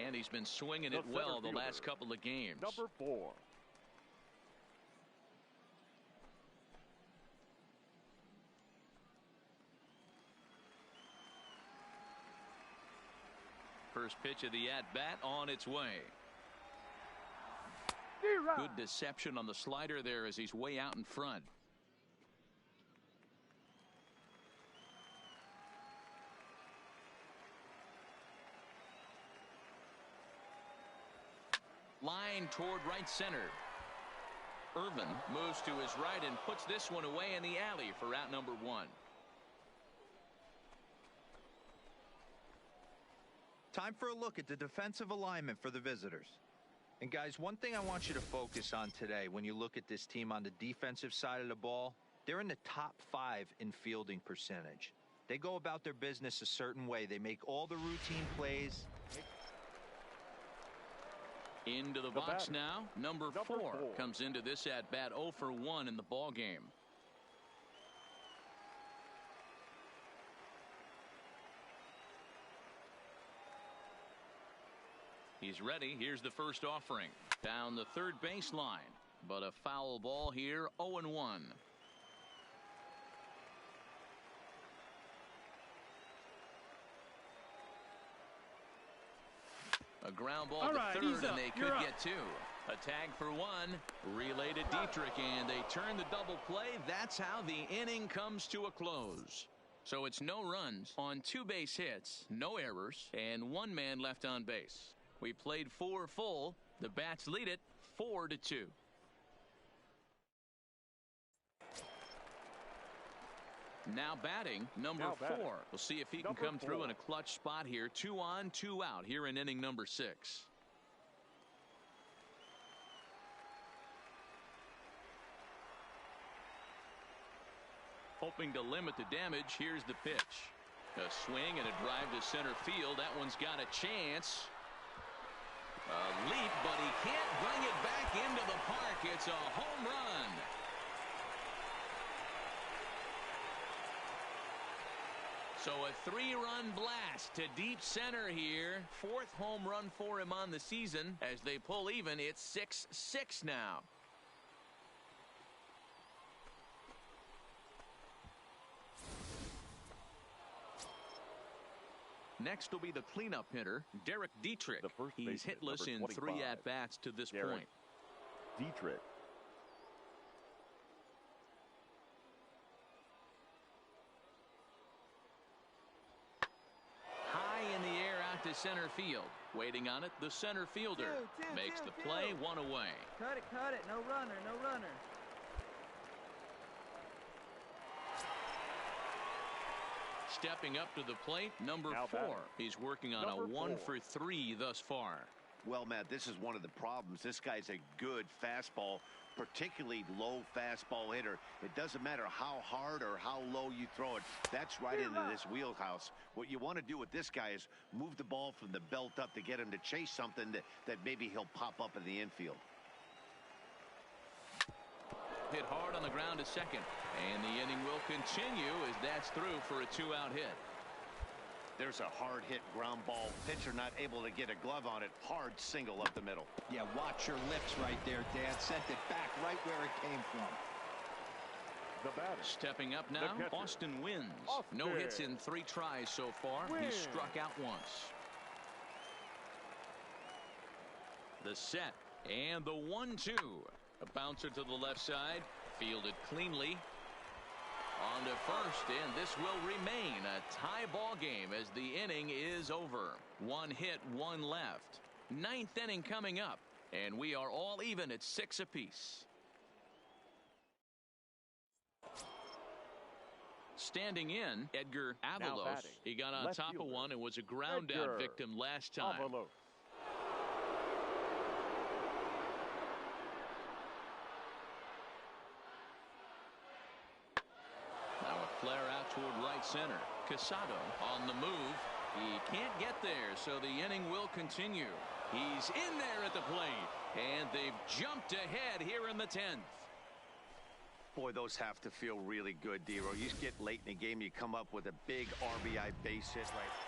And he's been swinging it well the last couple of games. Number 4. First pitch of the at-bat on its way. Good deception on the slider there as he's way out in front. Line toward right center. Irvin moves to his right and puts this one away in the alley for out number 1. Time for a look at the defensive alignment for the visitors. And guys, one thing I want you to focus on today when you look at this team on the defensive side of the ball, they're in the top 5 in fielding percentage. They go about their business a certain way. They make all the routine plays. Into the box now. Number 4 comes into this at bat 0 for 1 in the ball game. He's ready. Here's the first offering. Down the third baseline. But a foul ball here. 0-1. A ground ball to third, and they could get 2. A tag for 1. Relay to Dietrich, and they turn the double play. That's how the inning comes to a close. So it's no runs on 2 base hits, no errors, and 1 man left on base. We played 4 full. The Bats lead it 4-2. Now batting, number 4. We'll see if he can come through in a clutch spot here. 2 on, 2 out here in inning number 6. Hoping to limit the damage. Here's the pitch. A swing and a drive to center field. That one's got a chance. A leap, but he can't bring it back into the park. It's a home run. So a 3-run blast to deep center here. 4th home run for him on the season. As they pull even, it's 6-6 now. Next will be the cleanup hitter, Derek Dietrich. He's hitless in 3 at-bats to this point. Dietrich. High in the air out to center field. Waiting on it, the center fielder makes the play, 1 away. Cut it. No runner, no runner. Stepping up to the plate, number 4. He's working on a 1 for 3 thus far. Well, Matt, this is one of the problems. This guy's a good fastball, particularly low fastball hitter. It doesn't matter how hard or how low you throw it. That's right into this wheelhouse. What you want to do with this guy is move the ball from the belt up to get him to chase something that maybe he'll pop up in the infield. Hit hard on the ground to second. And the inning will continue as that's through for a 2-out hit. There's a hard hit ground ball. Pitcher not able to get a glove on it. Hard single up the middle. Yeah, watch your lips right there, Dad. Sent it back right where it came from. The batter. Stepping up now, Austin wins. No hits in 3 tries so far. He's struck out once. The set and the 1-2. A bouncer to the left side. Fielded cleanly. On to first, and this will remain a tie ball game as the inning is over. 1 hit, 1 left. 9th inning coming up, and we are all even at 6 apiece. Standing in, Edgar Avalos. He got on top of one and was a ground out victim last time. Avalos. Flare out toward right center. Casado on the move. He can't get there, so the inning will continue. He's in there at the plate, and they've jumped ahead here in the 10th. Boy, those have to feel really good, D-Row. You just get late in the game, you come up with a big RBI base hit right.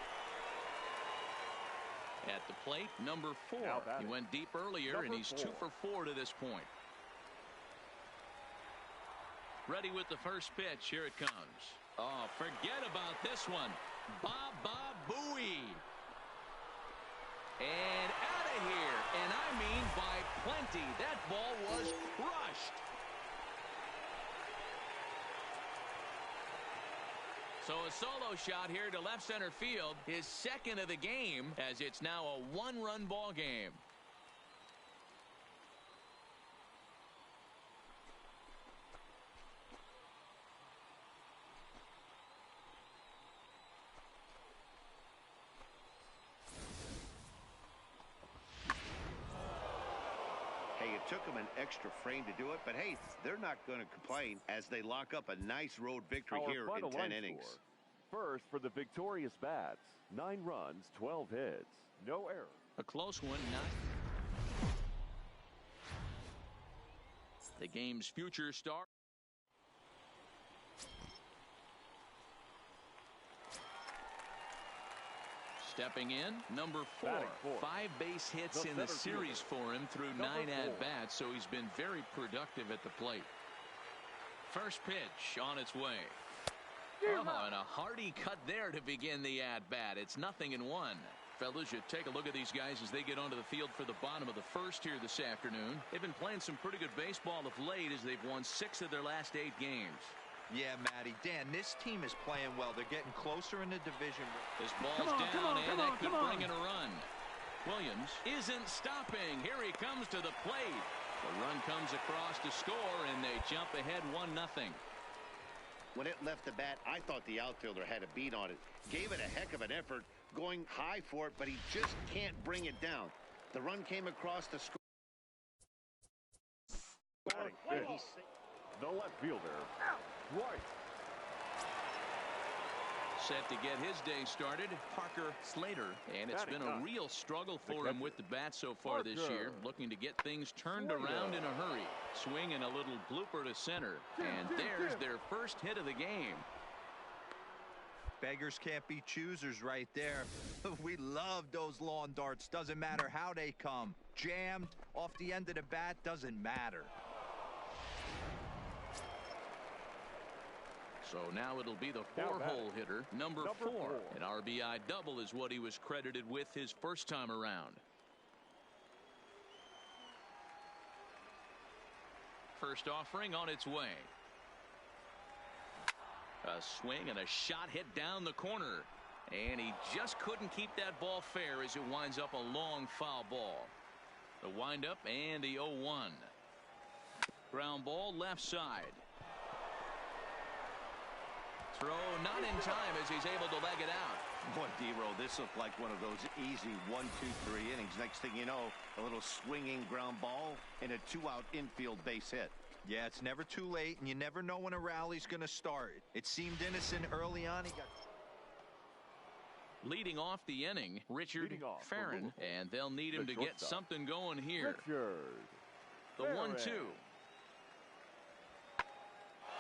At the plate, number 4. He went deep earlier, and he's 2 for 4 to this point. Ready with the first pitch. Here it comes. Oh, forget about this one. Baba Booey. And out of here. And I mean by plenty. That ball was crushed. So a solo shot here to left center field. His second of the game, as it's now a 1-run ball game. It took them an extra frame to do it, but hey, they're not going to complain as they lock up a nice road victory here in 10 innings. First for the victorious Bats, 9 runs, 12 hits, no error. A close one, the game's future star. Stepping in, number 4. 5 base hits in the series for him through 9 at-bats, so he's been very productive at the plate. First pitch on its way. Oh, and a hearty cut there to begin the at-bat. It's 0-1. Fellas, you take a look at these guys as they get onto the field for the bottom of the first here this afternoon. They've been playing some pretty good baseball of late as they've won 6 of their last 8 games. Yeah, Matty. Dan, this team is playing well. They're getting closer in the division. This ball's down, and that could bring in a run. Williams isn't stopping. Here he comes to the plate. The run comes across to score, and they jump ahead 1-0. When it left the bat, I thought the outfielder had a beat on it. Gave it a heck of an effort, going high for it, but he just can't bring it down. The run came across the score. The left fielder, right. Set to get his day started, Parker Slater. And it's been a real struggle for him with the bat so far this year. Looking to get things turned around in a hurry. Swing and a little blooper to center. And there's their first hit of the game. Beggars can't be choosers right there. We love those lawn darts. Doesn't matter how they come. Jammed, off the end of the bat, doesn't matter. So now it'll be the 4-hole hitter, number 4. An RBI double is what he was credited with his first time around. First offering on its way. A swing and a shot hit down the corner. And he just couldn't keep that ball fair as it winds up a long foul ball. The windup and the 0-1. Ground ball left side. Throw not in time as he's able to leg it out. Boy, D-Row, this looked like one of those easy 1, 2, 3 innings. Next thing you know, a little swinging ground ball and a 2-out infield base hit. Yeah, it's never too late, and you never know when a rally's going to start. It seemed innocent early on. He got leading off the inning, Richard Farron, and they'll need him to get something going here. The 1-2.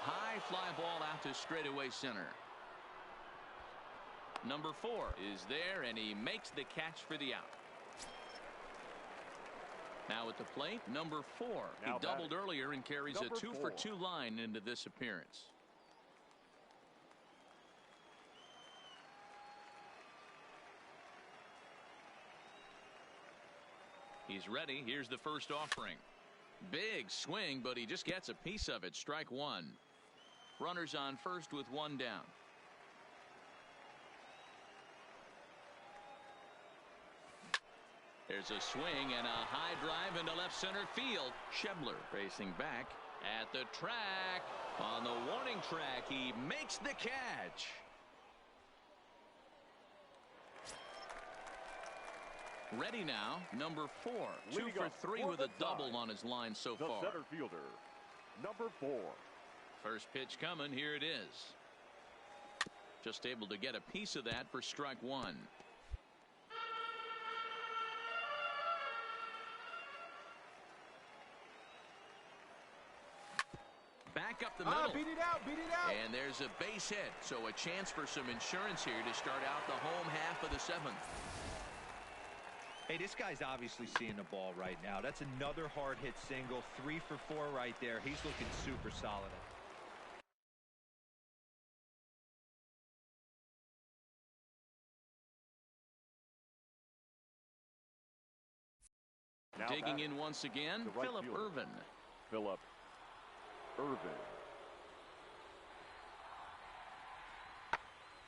High fly ball out to straightaway center. Number 4 is there, and he makes the catch for the out. Now at the plate, number 4. He doubled earlier and carries a 2-for-2 line into this appearance. He's ready. Here's the first offering. Big swing, but he just gets a piece of it. Strike 1. Runners on first with 1 down. There's a swing and a high drive into left center field. Schebler racing back at the track. On the warning track, he makes the catch. Ready now, number 4. 2 for 3 with a double on his line so far. The center fielder, number 4. First pitch coming. Here it is. Just able to get a piece of that for strike 1. Back up the middle. Beat it out, beat it out. And there's a base hit. So a chance for some insurance here to start out the home half of the 7th. Hey, this guy's obviously seeing the ball right now. That's another hard hit single. 3 for 4 right there. He's looking super solid. Now Digging in once again, the right Phillip fielder. Ervin. Phillip Ervin.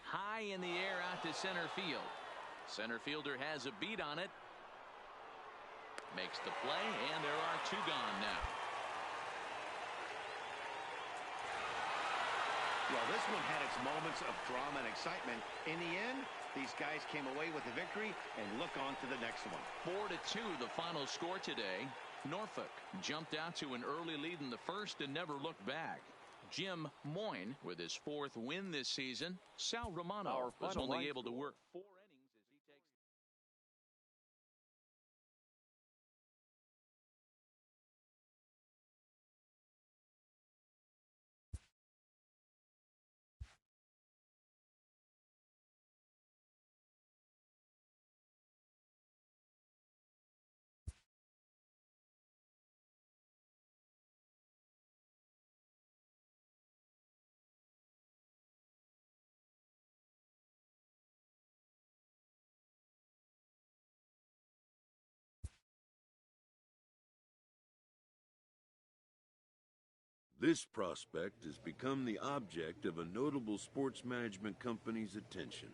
High in the air out to center field. Center fielder has a beat on it. Makes the play, and there are 2 gone now. Well, this one had its moments of drama and excitement. In the end, these guys came away with a victory and look on to the next one. 4-2 the final score today. Norfolk jumped out to an early lead in the first and never looked back. Jim Moyne with his 4th win this season. Sal Romano was only able to work 4 innings as he takes. This prospect has become the object of a notable sports management company's attention.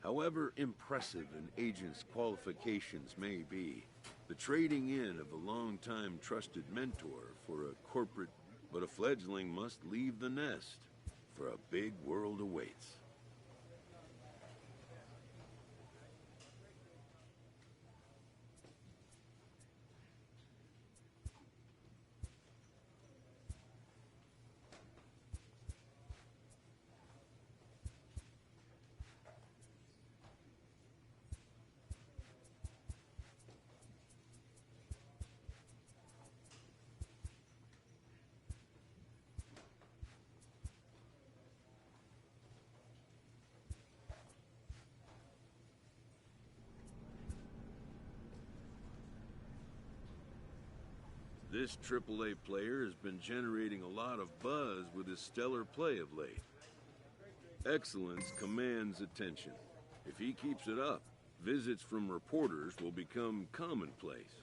However impressive an agent's qualifications may be, the trading in of a long-time trusted mentor for a corporate, but a fledgling must leave the nest, for a big world awaits. This AAA player has been generating a lot of buzz with his stellar play of late. Excellence commands attention. If he keeps it up, visits from reporters will become commonplace.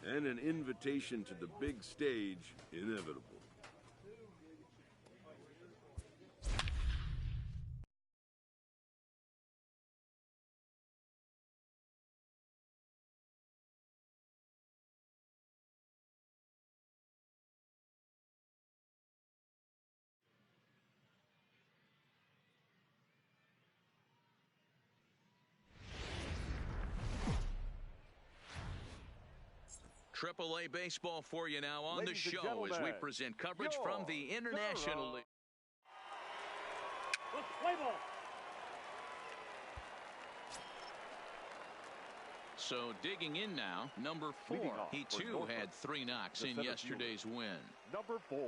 And an invitation to the big stage inevitable. AAA baseball for you now on the show as we present coverage from the International League. So digging in now, number 4. He too had 3 knocks in yesterday's win. Number 4.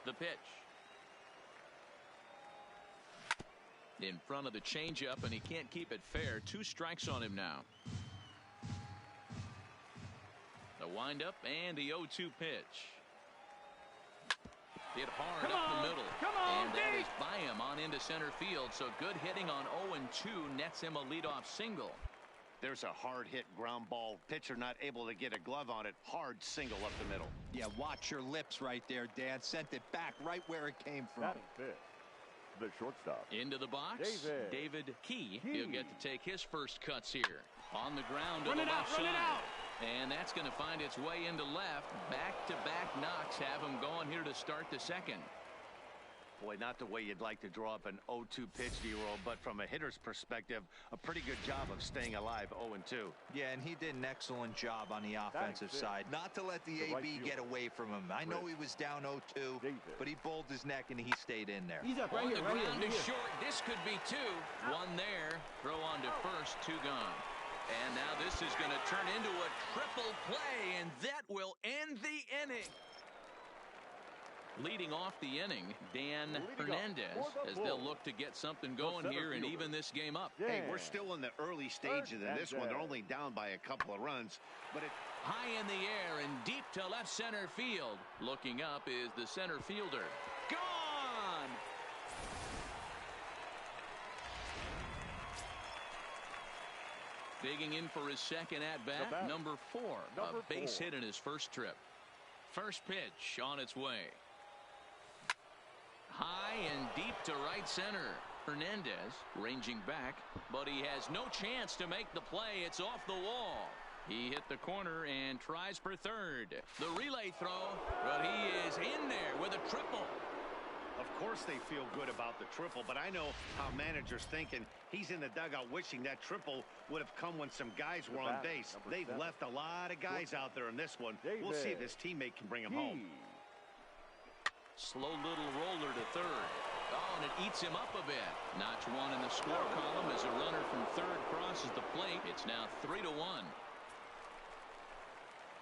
The pitch. In front of the changeup, and he can't keep it fair. 2 strikes on him now. The windup and the 0-2 pitch. Hit hard up the middle. And that is by him on into center field. So good hitting on 0-2 nets him a leadoff single. There's a hard hit ground ball. Pitcher not able to get a glove on it. Hard single up the middle. Yeah, watch your lips right there, Dan. Sent it back right where it came from. Batting fifth, the shortstop. Into the box, David Key. He'll get to take his first cuts here. On the ground to the left side. And that's going to find its way into left. Back-to-back knocks have him going here to start the second. Boy, not the way you'd like to draw up an 0-2 pitch, D-roll, but from a hitter's perspective, a pretty good job of staying alive 0-2. Yeah, and he did an excellent job on the offensive side. Not to let the AB get away from him. I know he was down 0-2, but he bowled his neck and he stayed in there. He's up right On here, the right ground here. is short. This could be two. One there. Throw on to first. Two gone. And now this is going to turn into a triple play, and that will end the inning. Leading off the inning, Dan Hernandez, as they'll look to get something going here and even this game up. Hey, we're still in the early stages of this one. They're only down by a couple of runs, but it high in the air and deep to left center field. Looking up is the center fielder. Gone! Digging in for his second at-bat, number 4. A base hit in his first trip. First pitch on its way. High and deep to right center. Hernandez ranging back, but he has no chance to make the play. It's off the wall. He hit the corner and tries for third. The relay throw, but he is in there with a triple. Of course they feel good about the triple, but I know how managers thinking. He's in the dugout wishing that triple would have come when some guys were on base. They've left a lot of guys out there in this one. We'll see if his teammate can bring him home. Slow little roller to third. Oh, and it eats him up a bit. Notch one in the score column as a runner from third crosses the plate. It's now 3-1.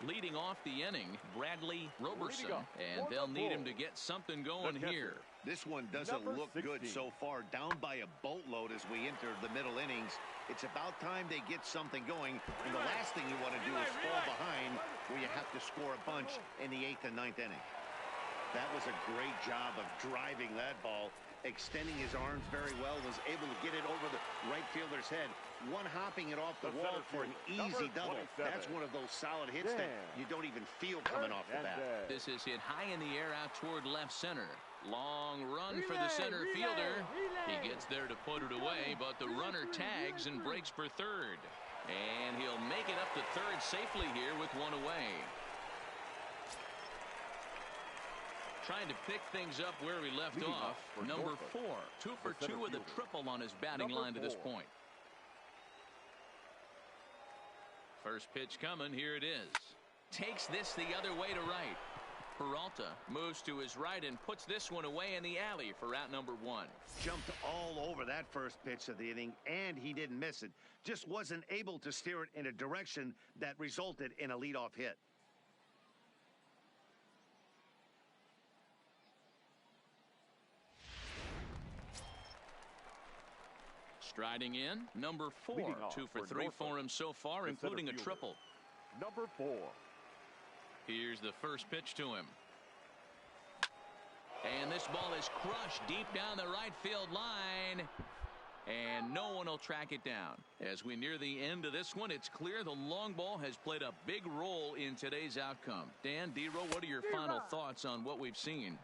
Leading off the inning, Bradley Roberson, and they'll need him to get something going here. This one doesn't look good so far. Down by a boatload as we enter the middle innings. It's about time they get something going, and the last thing you want to do is fall behind where you have to score a bunch in the 8th and 9th inning. That was a great job of driving that ball, extending his arms very well, was able to get it over the right fielder's head, one-hopping it off the wall for an easy double. That's one of those solid hits that you don't even feel coming off the bat. This is hit high in the air out toward left center. Long run for the center fielder. He gets there to put it away, but the runner tags and breaks for third. And he'll make it up to third safely here with one away. Trying to pick things up where we left off. Number 4, 2 for 2 with a triple on his batting line to this point. First pitch coming. Here it is. Takes this the other way to right. Peralta moves to his right and puts this one away in the alley for out number 1. Jumped all over that first pitch of the inning, and he didn't miss it. Just wasn't able to steer it in a direction that resulted in a leadoff hit. Striding in, number 4, 2 for 3 for him so far, including a triple. Number 4. Here's the first pitch to him. And this ball is crushed deep down the right field line. And no one will track it down. As we near the end of this one, it's clear the long ball has played a big role in today's outcome. Dan, D-Roll, what are your final thoughts on what we've seen?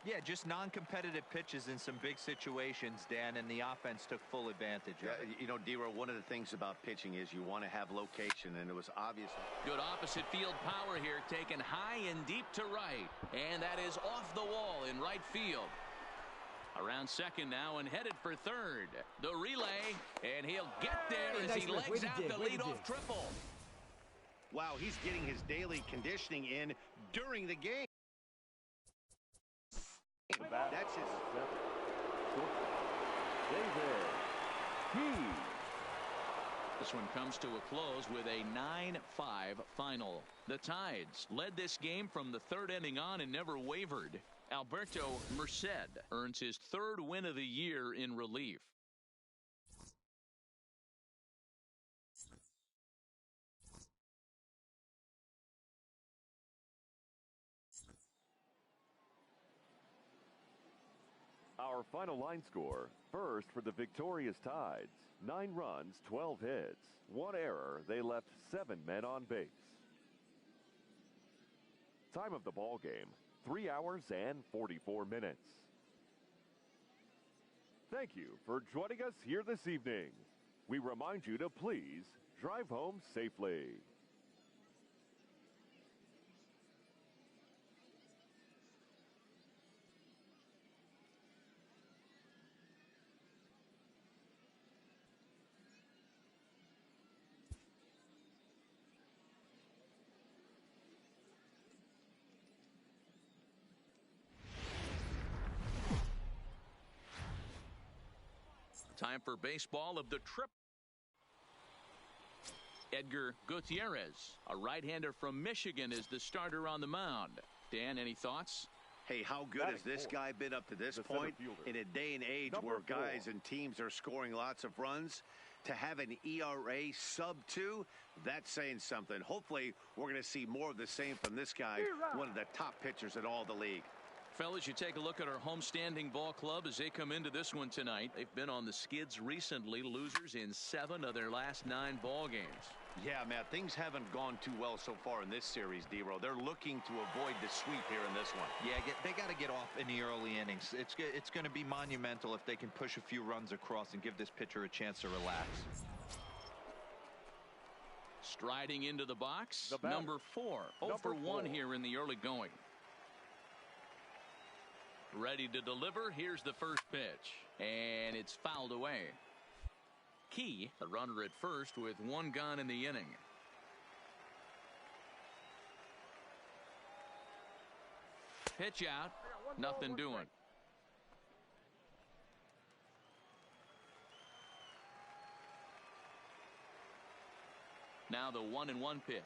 Yeah, just non-competitive pitches in some big situations, Dan, and the offense took full advantage of it. You know, D-Roll, one of the things about pitching is you want to have location, and it was obvious. Good opposite field power here, taken high and deep to right. And that is off the wall in right field. Around second now and headed for third. The relay, and he'll get there as he legs out the leadoff triple. Wow, he's getting his daily conditioning in during the game. That's his. This one comes to a close with a 9-5 final. The Tides led this game from the third inning on and never wavered. Alberto Merced earns his 3rd win of the year in relief. Our final line score, first for the victorious Tides, 9 runs, 12 hits, 1 error. They left 7 men on base. Time of the ball game, 3 hours and 44 minutes. Thank you for joining us here this evening. We remind you to please drive home safely. Time for baseball of the trip. Edgar Gutierrez, a right-hander from Michigan, is the starter on the mound. Dan, any thoughts? Hey, how good has this guy been up to this point? In a day and age where guys and teams are scoring lots of runs, to have an ERA sub-2, that's saying something. Hopefully, we're going to see more of the same from this guy, one of the top pitchers in all the league. Fellas, you take a look at our homestanding ball club as they come into this one tonight. They've been on the skids recently, losers in 7 of their last 9 ball games. Yeah, Matt, things haven't gone too well so far in this series, D-Row. They're looking to avoid the sweep here in this one. Yeah, they got to get off in the early innings. It's going to be monumental if they can push a few runs across and give this pitcher a chance to relax. Striding into the box, number 4. 0 for 1 here in the early going. Ready to deliver. Here's the first pitch. And it's fouled away. Key, the runner at first with 1 gone in the inning. Pitch out. Nothing doing. Now the 1-1 pitch.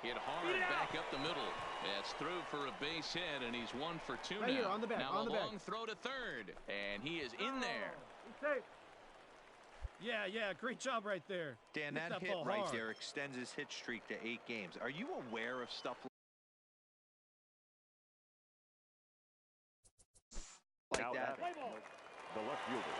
Hit hard back up the middle. That's through for a base hit, and he's 1 for 2 right now. Here, on the back, now on a the long back. throw to third, and he is in there. Yeah, great job right there. Dan, that hit right there extends his hit streak to 8 games. Are you aware of stuff like that? The left fielder.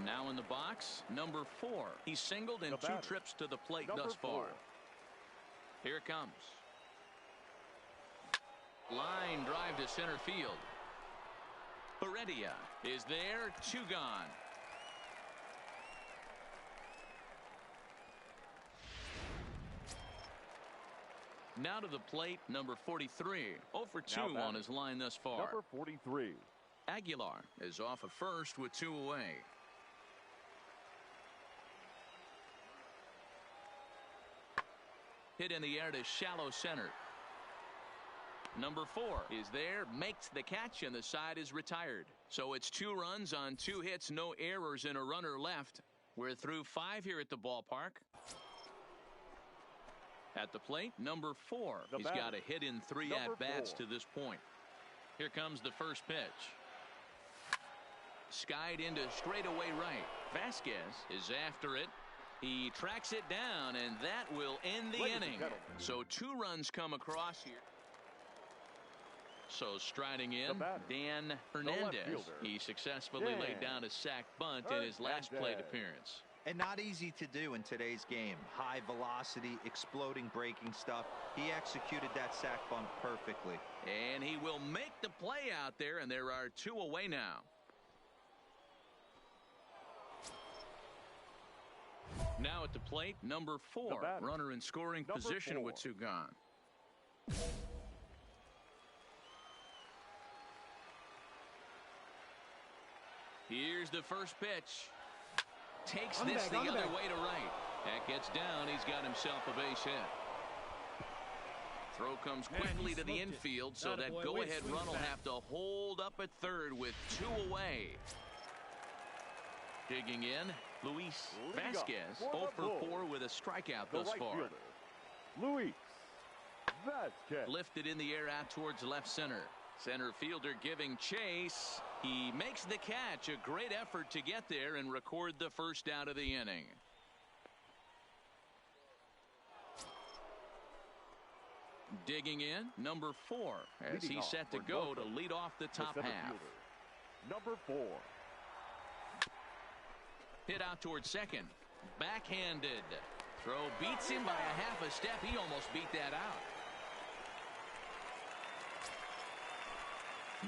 Now in the box, number 4. He's singled in 2 trips to the plate thus far. Here it comes. Line drive to center field. Heredia is there, 2 gone. Now to the plate, number 43. 0 for 2 on his line thus far. Number 43. Aguilar is off at first with 2 away. Hit in the air to shallow center. Number 4 is there, makes the catch, and the side is retired. So it's 2 runs on 2 hits, no errors, and a runner left. We're through 5 here at the ballpark. At the plate, number 4. He's got a hit in 3 at-bats to this point. Here comes the first pitch. Skied into straightaway right. Vasquez is after it. He tracks it down, and that will end the inning. So 2 runs come across here. So striding in, Dan Hernandez. He successfully laid down a sac bunt in his last plate appearance. And not easy to do in today's game. High velocity, exploding breaking stuff. He executed that sac bunt perfectly. And he will make the play out there, and there are 2 away now. Now at the plate, number 4. Runner in scoring position with 2 gone. Here's the first pitch. Takes this the other way to right. That gets down. He's got himself a base hit. Throw comes quickly to the infield, so that go-ahead run will have to hold up at third with 2 away. Digging in, Luis Vasquez, 0 for 4 with a strikeout thus far. Luis Vasquez. Lifted in the air out towards left center. Center fielder giving chase. He makes the catch. A great effort to get there and record the first out of the inning. Digging in, number 4, as he's set to go to lead off the top half. Number 4. Hit out towards second. Backhanded. Throw beats him by a half a step. He almost beat that out.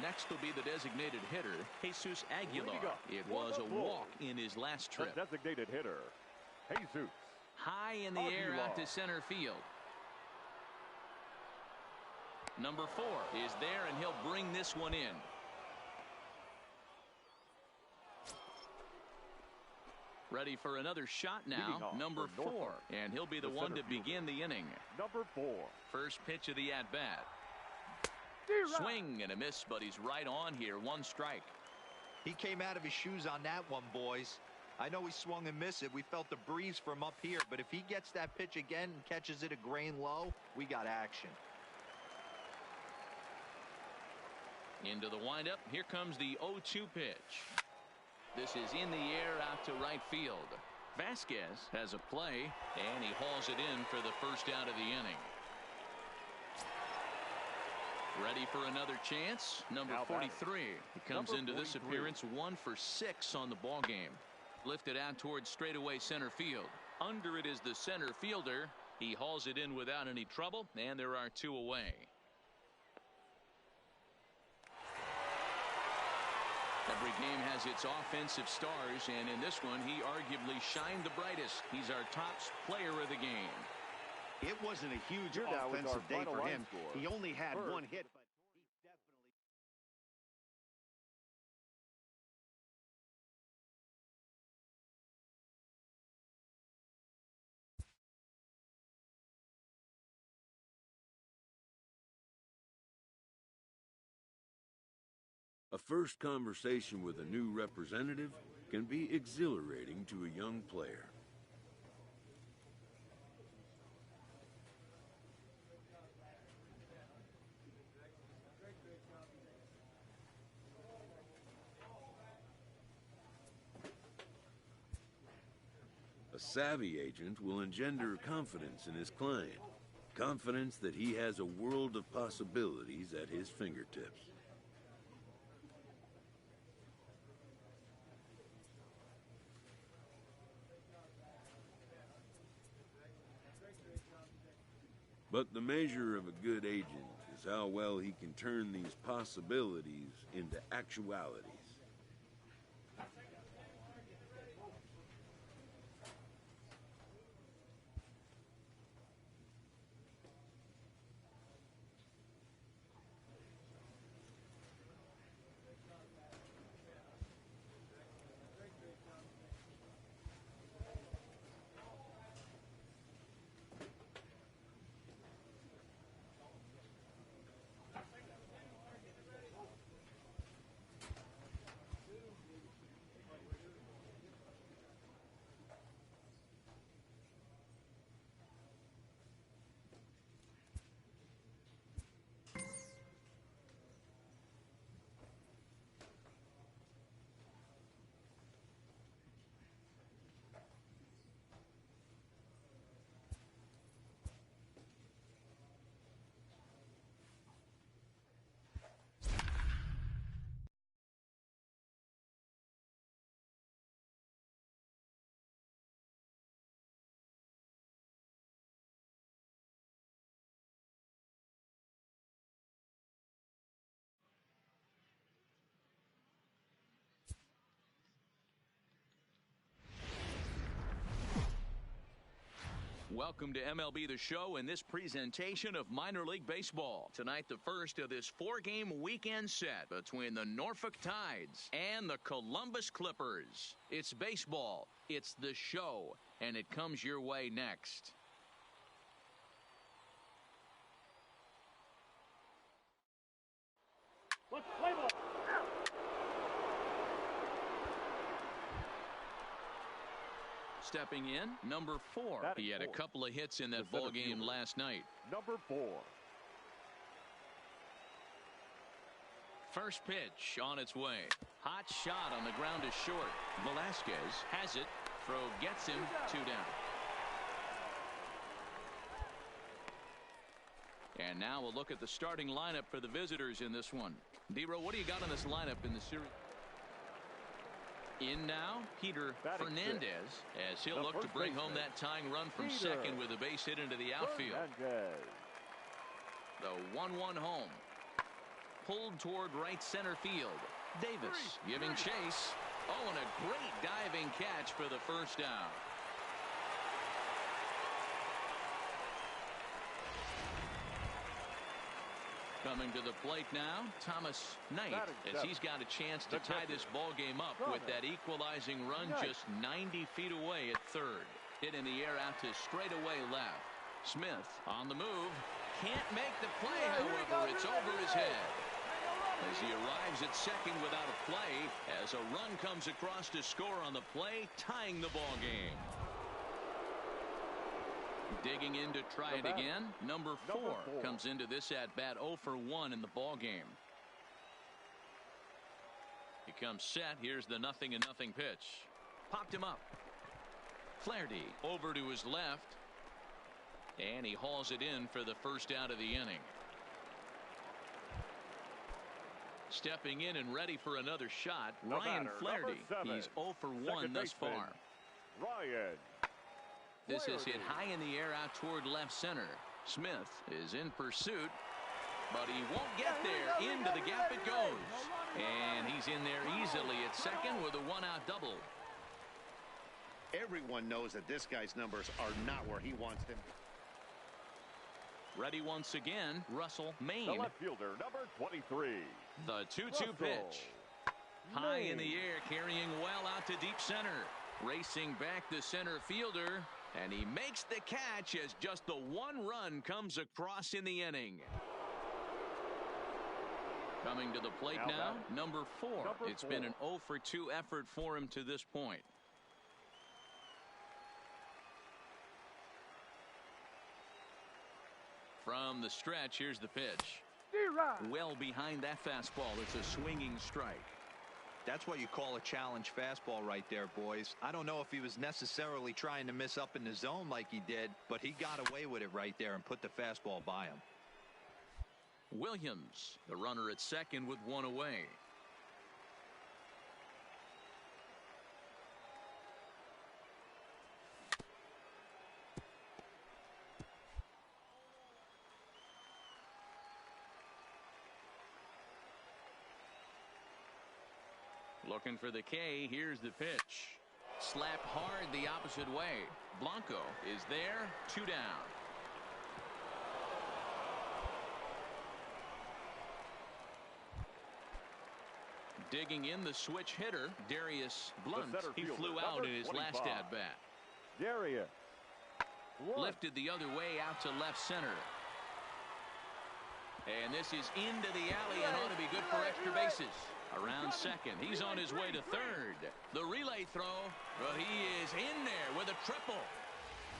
Next will be the designated hitter, Jesus Aguilar. It was a walk in his last trip. The designated hitter, Jesus. High in the air out to center field. Number 4 is there, and he'll bring this one in. Ready for another shot now, number 4, and he'll be the one to begin the inning. Number 4. First pitch of the at-bat. Swing and a miss, but he's right on here. One strike. He came out of his shoes on that one, boys. I know he swung and missed it. We felt the breeze from up here, but if he gets that pitch again and catches it a grain low, we got action. Into the windup. Here comes the 0-2 pitch. This is in the air out to right field. Vasquez has a play, and he hauls it in for the first out of the inning. Ready for another chance. Number 43. He comes into this appearance 1 for 6 on the ball game. Lifted out towards straightaway center field. Under it is the center fielder. He hauls it in without any trouble, and there are 2 away. Every game has its offensive stars, and in this one, he arguably shined the brightest. He's our top player of the game. It wasn't a huge offensive day for him. He only had 1 hit, but he definitely... A first conversation with a new representative can be exhilarating to a young player. A savvy agent will engender confidence in his client, confidence that he has a world of possibilities at his fingertips. But the measure of a good agent is how well he can turn these possibilities into actualities. Welcome to MLB The Show and this presentation of minor league baseball. Tonight, the first of this 4-game weekend set between the Norfolk Tides and the Columbus Clippers. It's baseball, it's the show, and it comes your way next. Let's play ball. Stepping in, number 4. He had a couple of hits in that ball game last night. Number 4. First pitch on its way. Hot shot on the ground is short. Velasquez has it. Throw gets him. 2 down. And now we'll look at the starting lineup for the visitors in this one. D-Row, what do you got on this lineup in the series? In now, Peter Fernandez, as he'll look to bring home that tying run from second with a base hit into the outfield. The 1-1 home. Pulled toward right center field. Davis giving chase. Oh, and a great diving catch for the first down. Coming to the plate now, Thomas Knight, as he's got a chance to tie this ball game up with that equalizing run just 90 feet away at third. Hit in the air out to straightaway left. Smith on the move. Can't make the play, however. It's over his his head. As he arrives at second without a play, as a run comes across to score on the play, tying the ball game. Digging in to try it again. Number 4 comes into this at-bat 0 for 1 in the ball game. He comes set. Here's the 0-0 pitch. Popped him up. Flaherty over to his left. And he hauls it in for the first out of the inning. Stepping in and ready for another shot, Ryan Flaherty. He's 0 for 1 thus far. Ryan. This is hit high in the air out toward left center. Smith is in pursuit, but he won't get there. Into the gap it goes. And he's in there easily at second with a one-out double. Everyone knows that this guy's numbers are not where he wants them. Ready once again, Russell Maine. The left fielder, number 23. The 2-2 pitch. High in the air, carrying well out to deep center. Racing back the center fielder, and he makes the catch as just the one run comes across in the inning. Coming to the plate now, number 4. It's been an 0 for 2 effort for him to this point. From the stretch, here's the pitch. Well behind that fastball. It's a swinging strike. That's what you call a challenge fastball right there, boys. I don't know if he was necessarily trying to miss up in the zone like he did, but he got away with it right there and put the fastball by him. Williams, the runner at second with one away. Looking for the K. Here's the pitch. Slapped hard the opposite way. Blanco is there. 2 down. Digging in the switch hitter, Darius Blunt. He flew out in his last at-bat. Darius. Lifted the other way out to left center. And this is into the alley and ought to be good for extra bases. Around second. He's on his way to third. The relay throw, but he is in there with a triple.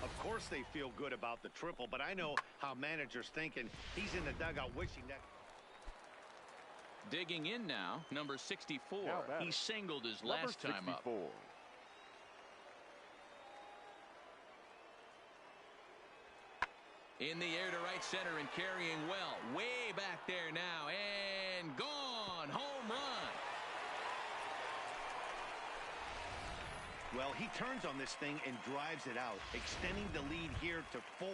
Of course they feel good about the triple, but I know how managers thinking. He's in the dugout wishing that. Digging in now, number 64. He singled his last time up. In the air to right center and carrying well. Way back there now and gone. Home run. Well, he turns on this thing and drives it out, extending the lead here to 4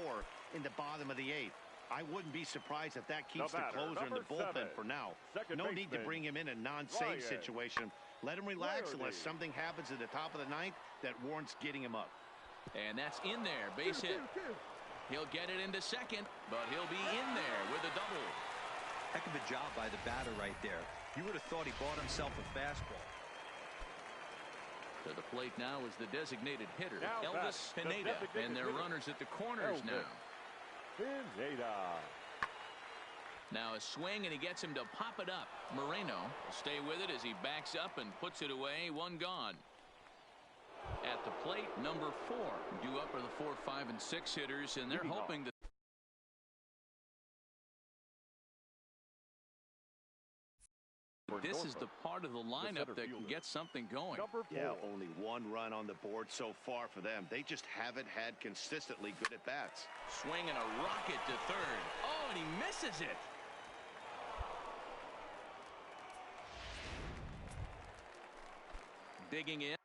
in the bottom of the 8th. I wouldn't be surprised if that keeps the closer in the bullpen for now. No need to bring him in a non-save situation. Let him relax unless something happens at the top of the 9th that warrants getting him up. And that's in there. Base hit. He'll get it into second, but he'll be in there with a double. Heck of a job by the batter right there. You would have thought he bought himself a fastball. To the plate now is the designated hitter, Elvis Pineda, and their runners at the corners now. Now a swing, and he gets him to pop it up. Moreno will stay with it as he backs up and puts it away. One gone. At the plate, number 4. Due up are the 4, 5, and 6 hitters, and they're hoping that this is the part of the lineup that can get something going. Yeah, only 1 run on the board so far for them. They just haven't had consistently good at-bats. Swinging a rocket to third. Oh, and he misses it. Digging in.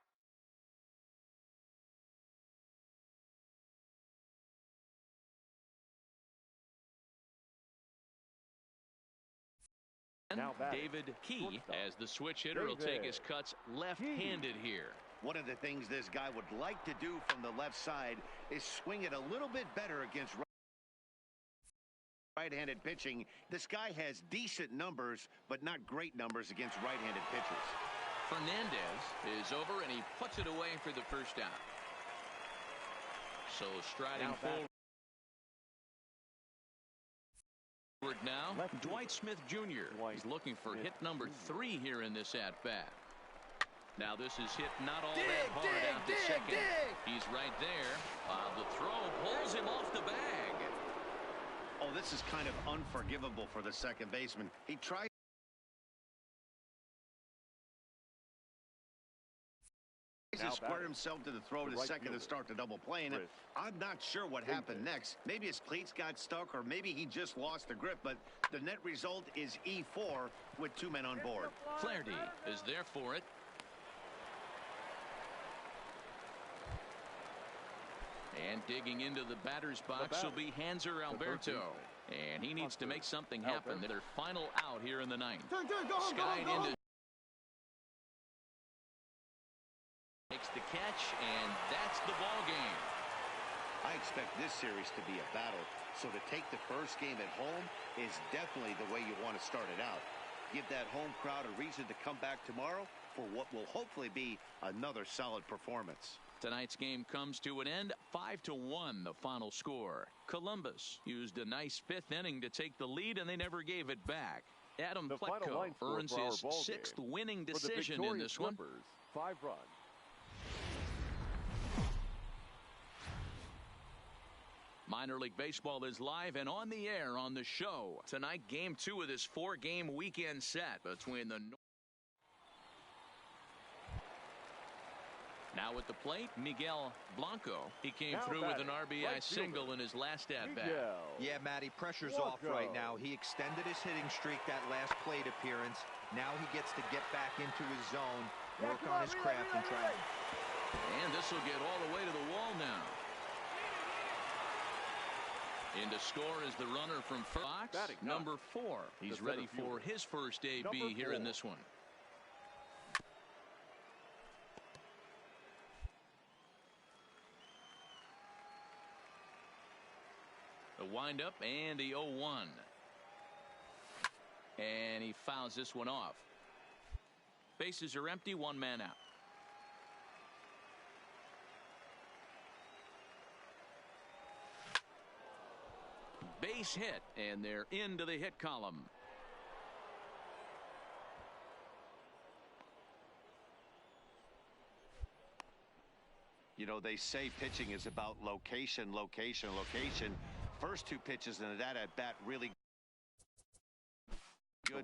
David Key, as the switch hitter, will take his cuts left-handed here. One of the things this guy would like to do from the left side is swing it a little bit better against right-handed pitching. This guy has decent numbers, but not great numbers against right-handed pitchers. Fernandez is over, and he puts it away for the first out. So striding forward now, now, Dwight Smith Jr. He's looking for hit number 3 here in this at-bat. Now this is hit not all that hard out to second. He's right there. The throw pulls him off the bag. Oh, this is kind of unforgivable for the second baseman. He tried to square himself to the throw to second to start the double play, and I'm not sure what happened next. Maybe his cleats got stuck, or maybe he just lost the grip, but the net result is E4 with 2 men on board. Flaherty is there for it. And digging into the batter's box will be Hanser Alberto. And he needs to make something happen. Their final out here in the 9th. Skied into. Makes the catch, and that's the ball game. I expect this series to be a battle. So to take the first game at home is definitely the way you want to start it out. Give that home crowd a reason to come back tomorrow for what will hopefully be another solid performance. Tonight's game comes to an end, 5-1 the final score. Columbus used a nice 5th inning to take the lead, and they never gave it back. Adam Pletko earns his 6th winning decision in this one. 5 runs. Minor League Baseball is live and on the air on the show. Tonight, game 2 of this 4-game weekend set between the Now at the plate, Miguel Blanco. He came through with an RBI single in his last at-bat. Yeah, Matty, pressure's off right now. He extended his hitting streak that last plate appearance. Now he gets to get back into his zone, work on his craft, and try. And this will get all the way to the wall now. In to score is the runner from Fox, number 4. He's ready for his first AB here in this one. The windup and the 0-1. And he fouls this one off. Bases are empty, 1 man out. Base hit, and they're into the hit column. You know, they say pitching is about location, location, location. First 2 pitches into that at bat really good.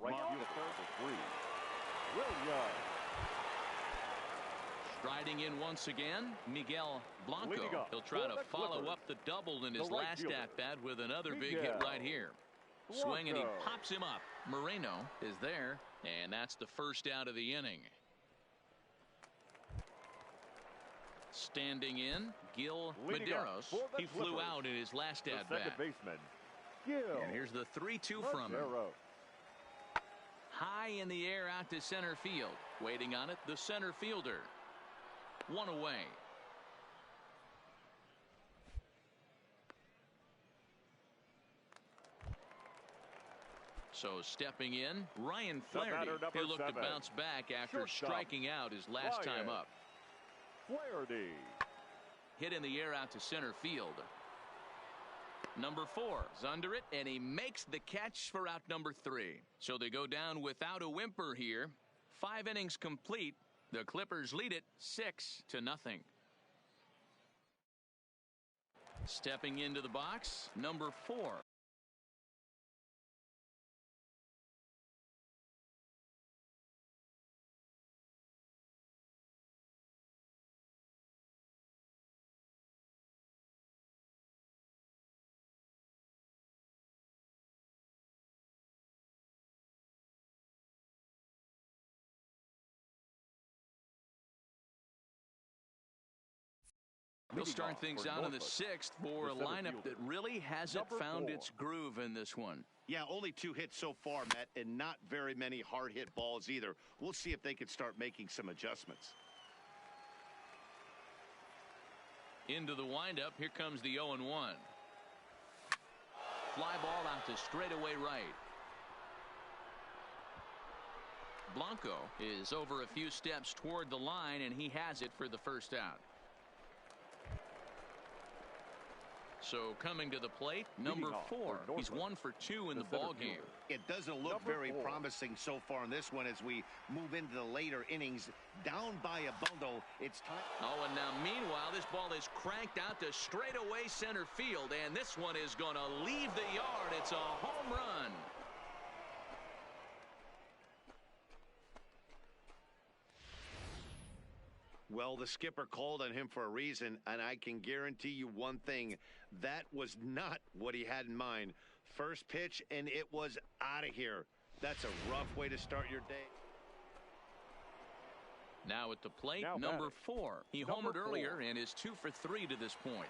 Striding in once again, Miguel Blanco. He'll try to follow up the double in his last at-bat with another big hit right here. Swing, and he pops him up. Moreno is there, and that's the first out of the inning. Standing in, Gil Medeiros. He flew out in his last at-bat. And here's the 3-2 from him. High in the air out to center field. Waiting on it, the center fielder. 1 away. So stepping in, Ryan Flaherty. He looked to bounce back after striking out his last time up. Flaherty. Hit in the air out to center field. Number 4 is under it, and he makes the catch for out number 3. So they go down without a whimper here. 5 innings complete. The Clippers lead it 6-0. Stepping into the box, number 4. We'll start things out in the 6th for a lineup that really hasn't found its groove in this one. Yeah, only 2 hits so far, Matt, and not very many hard hit balls either. We'll see if they can start making some adjustments. Into the windup, here comes the 0-1. Fly ball out to straightaway right. Blanco is over a few steps toward the line, and he has it for the first out. So coming to the plate, number 4. He's 1 for 2 in the ball game. It doesn't look very promising so far in this one as we move into the later innings. Down by a bundle, it's time. Oh, and now meanwhile, this ball is cranked out to straightaway center field, and this one is going to leave the yard. It's a home run. Well, the skipper called on him for a reason, and I can guarantee you one thing. That was not what he had in mind. First pitch, and it was out of here. That's a rough way to start your day. Now at the plate, number 4. He homered earlier and is 2 for 3 to this point.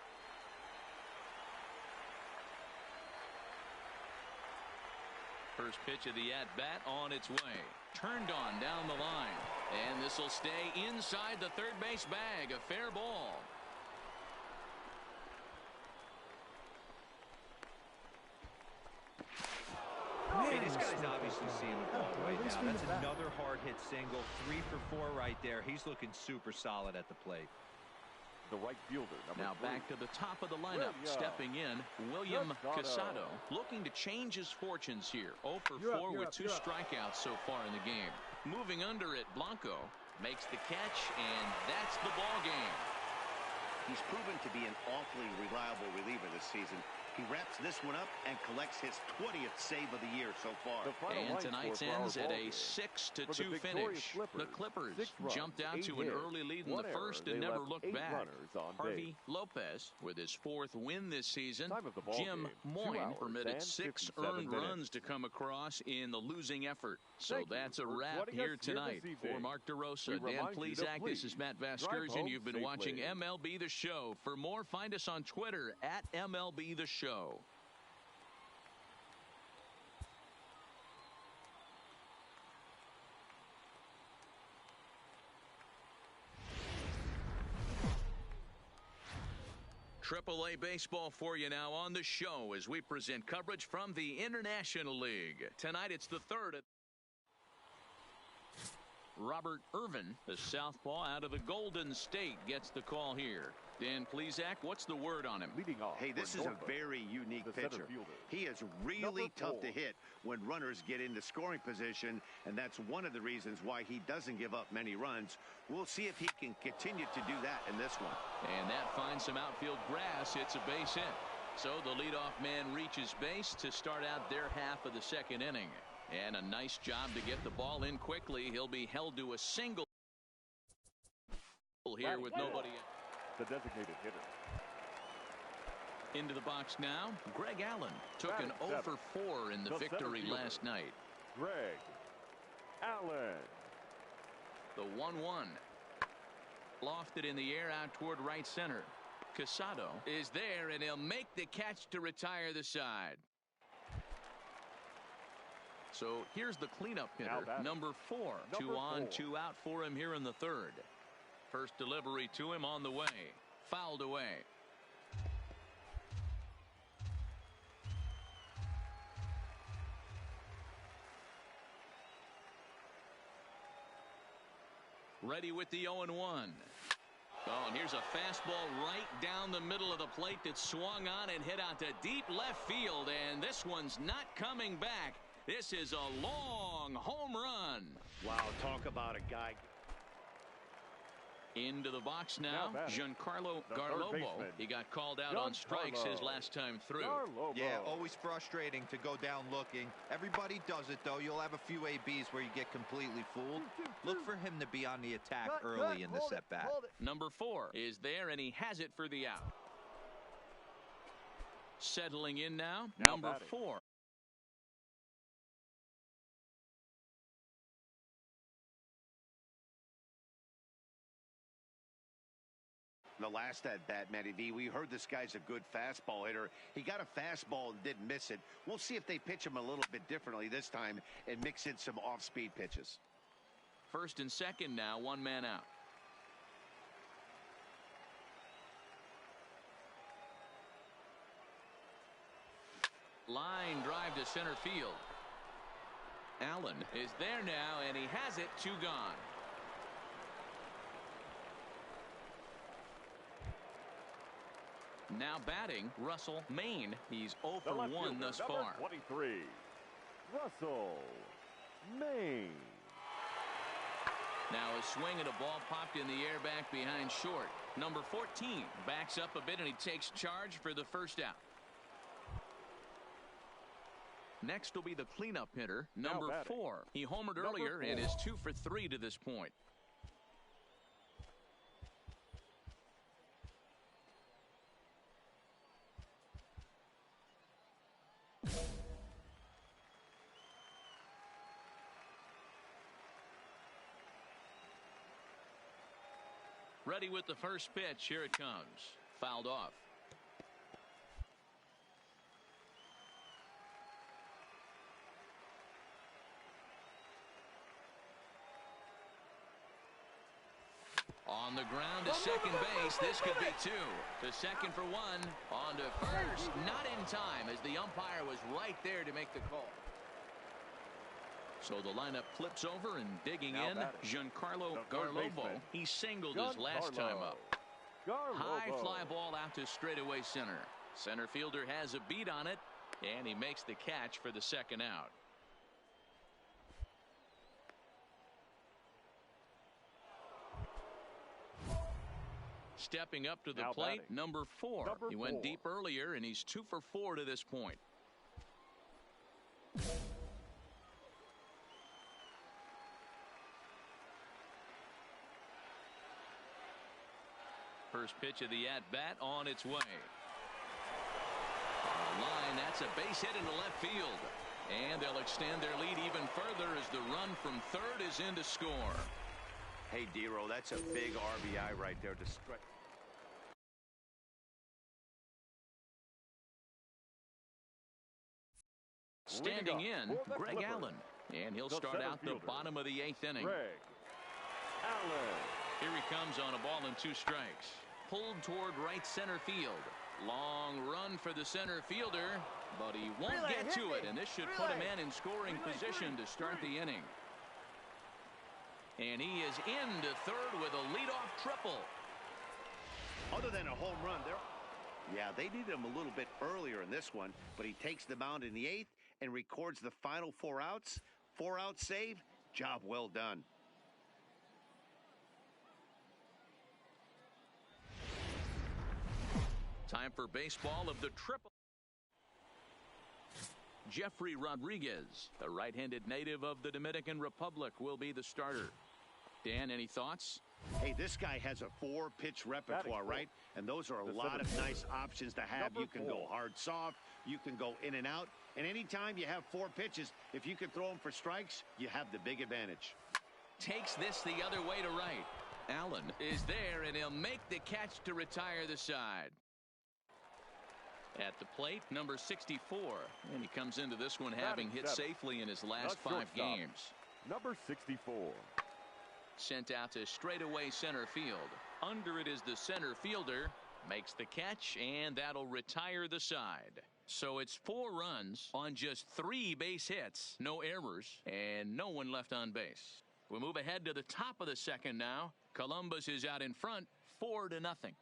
First pitch of the at-bat on its way. Turned on down the line. And this will stay inside the third base bag. A fair ball. Hey, this guy's obviously seeing the ball right now. That's another hard hit single. 3 for 4 right there. He's looking super solid at the plate. The right fielder, now 3. Back to the top of the lineup. Stepping in, William Casado. Looking to change his fortunes here. 0 for 4 with 2 strikeouts so far in the game. Moving under it, Blanco makes the catch, and that's the ball game. He's proven to be an awfully reliable reliever this season. He wraps this one up and collects his 20th save of the year so far. And tonight's ends at a 6-2 finish. The Clippers jumped out to an early lead in the first and never looked back. Harvey Lopez with his 4th win this season. Jim Moyne permitted 6 earned runs to come across in the losing effort. So that's a wrap here tonight. For Mark DeRosa, Dan Plesac, this is Matt Vasgersian. You've been watching MLB The Show. For more, find us on Twitter at MLB The Show. AAA baseball for you now on the show as we present coverage from the International League. Tonight it's the 3rd. Robert Irvin, the southpaw out of the Golden State, gets the call here. Dan Plesac, what's the word on him? Leading off. Hey, this is a very unique pitcher. He is really tough to hit when runners get into scoring position, and that's one of the reasons why he doesn't give up many runs. We'll see if he can continue to do that in this one. And that finds some outfield grass. It's a base hit. So the leadoff man reaches base to start out their half of the 2nd inning. And a nice job to get the ball in quickly. He'll be held to a single here with nobody in. The designated hitter. Into the box now. Greg Allen took an 0 for 4 in the victory last night. Greg Allen. The 1-1. Lofted in the air out toward right center. Casado is there, and he'll make the catch to retire the side. So here's the cleanup hitter, number 4. 2 on, 2 out for him here in the 3rd. First delivery to him on the way. Fouled away. Ready with the 0-1. Oh, and here's a fastball right down the middle of the plate that swung on and hit out to deep left field. And this one's not coming back. This is a long home run. Wow, talk about a guy. Into the box now, Giancarlo Garlobo. He got called out on strikes his last time through. Yeah, always frustrating to go down looking. Everybody does it, though. You'll have a few ABs where you get completely fooled. Look for him to be on the attack early in this at-bat. Number 4 is there, and he has it for the out. Settling in now number 4. The last at-bat, Matty V, we heard this guy's a good fastball hitter. He got a fastball and didn't miss it. We'll see if they pitch him a little bit differently this time and mix in some off-speed pitches. 1st and 2nd now, 1 man out. Line drive to center field. Allen is there now, and he has it. 2 gone. Now batting, Russell Maine. He's 0 for 1 thus far. 23, Russell Maine. Now a swing and a ball popped in the air back behind short. Number 14 backs up a bit and he takes charge for the first out. Next will be the cleanup hitter, number 4. He homered earlier and is 2 for 3 to this point. Ready with the first pitch. Here it comes. Fouled off. On the ground to second base. This could be 2. To second for 1. On to first. Not in time as the umpire was right there to make the call. So the lineup flips over and digging in. Giancarlo Garlobo. He singled his last time up. High fly ball out to straightaway center. Center fielder has a beat on it, and he makes the catch for the second out. Stepping up to the plate, number 4. He went deep earlier, and he's 2 for 4 to this point. First pitch of the at-bat on its way. On the line, that's a base hit into left field. And they'll extend their lead even further as the run from third is in to score. Hey, D-Row, that's a big RBI right there to stretch. Standing in, Greg Allen. And he'll start out the bottom of the 8th inning. Greg Allen. Here he comes on a ball and 2 strikes. Pulled toward right center field. Long run for the center fielder, but he won't get to it, and this should put him in scoring position to start the inning. And he is into third with a leadoff triple. Other than a home run, yeah, they needed him a little bit earlier in this one, but he takes the mound in the 8th and records the final 4 outs. 4-out save. Job well done. Time for baseball of the triple. Jeffrey Rodriguez, the right-handed native of the Dominican Republic, will be the starter. Dan, any thoughts? Hey, this guy has a 4-pitch repertoire, right? And those are a lot of nice options to have. You can go hard, soft. You can go in and out. And anytime you have 4 pitches, if you can throw them for strikes, you have the big advantage. Takes this the other way to right. Allen is there, and he'll make the catch to retire the side. At the plate, number 64. And he comes into this one having hit safely in his last 5 games. Number 64. Sent out to straightaway center field. Under it is the center fielder. Makes the catch, and that'll retire the side. So it's 4 runs on just 3 base hits. No errors, and no one left on base. We move ahead to the top of the second now. Columbus is out in front, 4-0.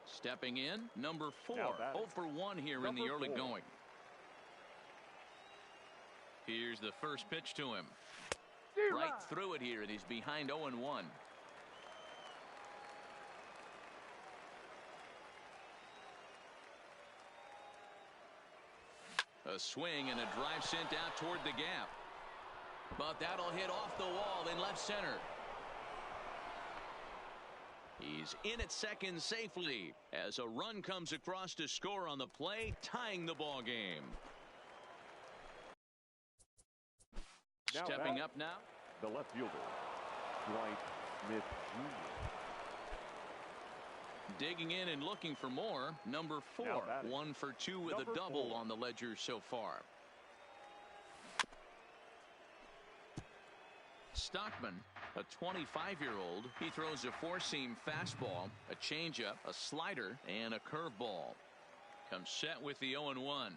Stepping in, number 4. 0 for 1 here in the early going. Here's the first pitch to him. Right through it here, and he's behind 0-1. A swing and a drive sent out toward the gap. But that'll hit off the wall in left center. He's in at second safely as a run comes across to score on the play, tying the ball game. Stepping up now, the left fielder, Dwight Smith Jr. Digging in and looking for more, number 4. 1 for 2 with a double on the ledger so far. Stockman, a 25-year-old, he throws a 4-seam fastball, a changeup, a slider, and a curveball. Comes set with the 0-1.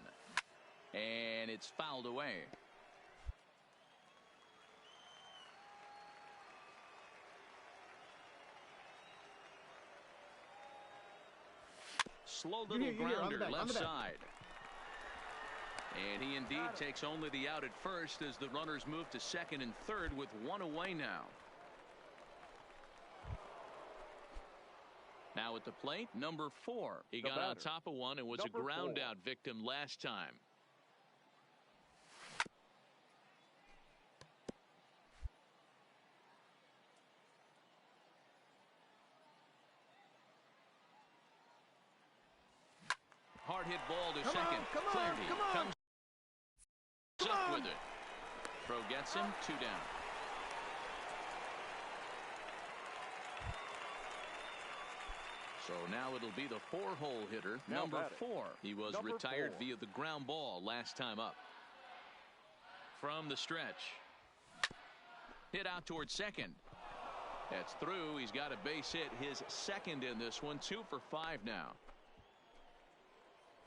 And it's fouled away. slow little grounder left side. And he indeed Got it. takes only the out at first as the runners move to second and third with one away now. Now at the plate, number 4. He got on top of one and was a ground out victim last time. Hard hit ball to second. Flaherty comes up with it. Throw gets him, 2 down. So now it'll be the 4-hole hitter, number 4. He was retired via the ground ball last time up. From the stretch. Hit out towards second. That's through. He's got a base hit, his second in this one. 2 for 5 now.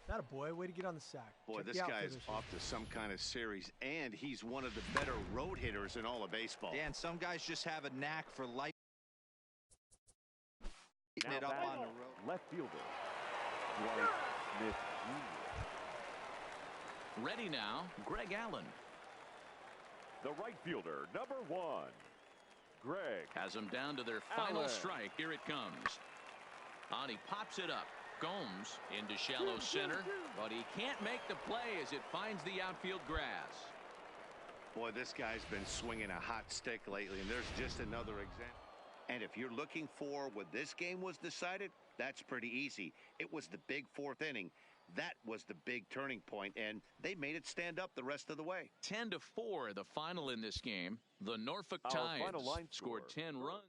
That a boy. Way to get on the sack. Boy, Check this the guy is outfielders off to some kind of series, and he's one of the better road hitters in all of baseball. Dan, some guys just have a knack for lighting it up on the road. Left fielder, Dwight Smith Jr. Ready now, Greg Allen. The right fielder, number 1, Greg. Has them down to their final Allen. strike. Here it comes. On, he pops it up. Gomes into shallow center, but he can't make the play as it finds the outfield grass. Boy, this guy's been swinging a hot stick lately, and there's just another example. And if you're looking for when this game was decided, that's pretty easy. It was the big 4th inning. That was the big turning point, and they made it stand up the rest of the way. 10-4, the final in this game. The Norfolk Tides scored 10 runs.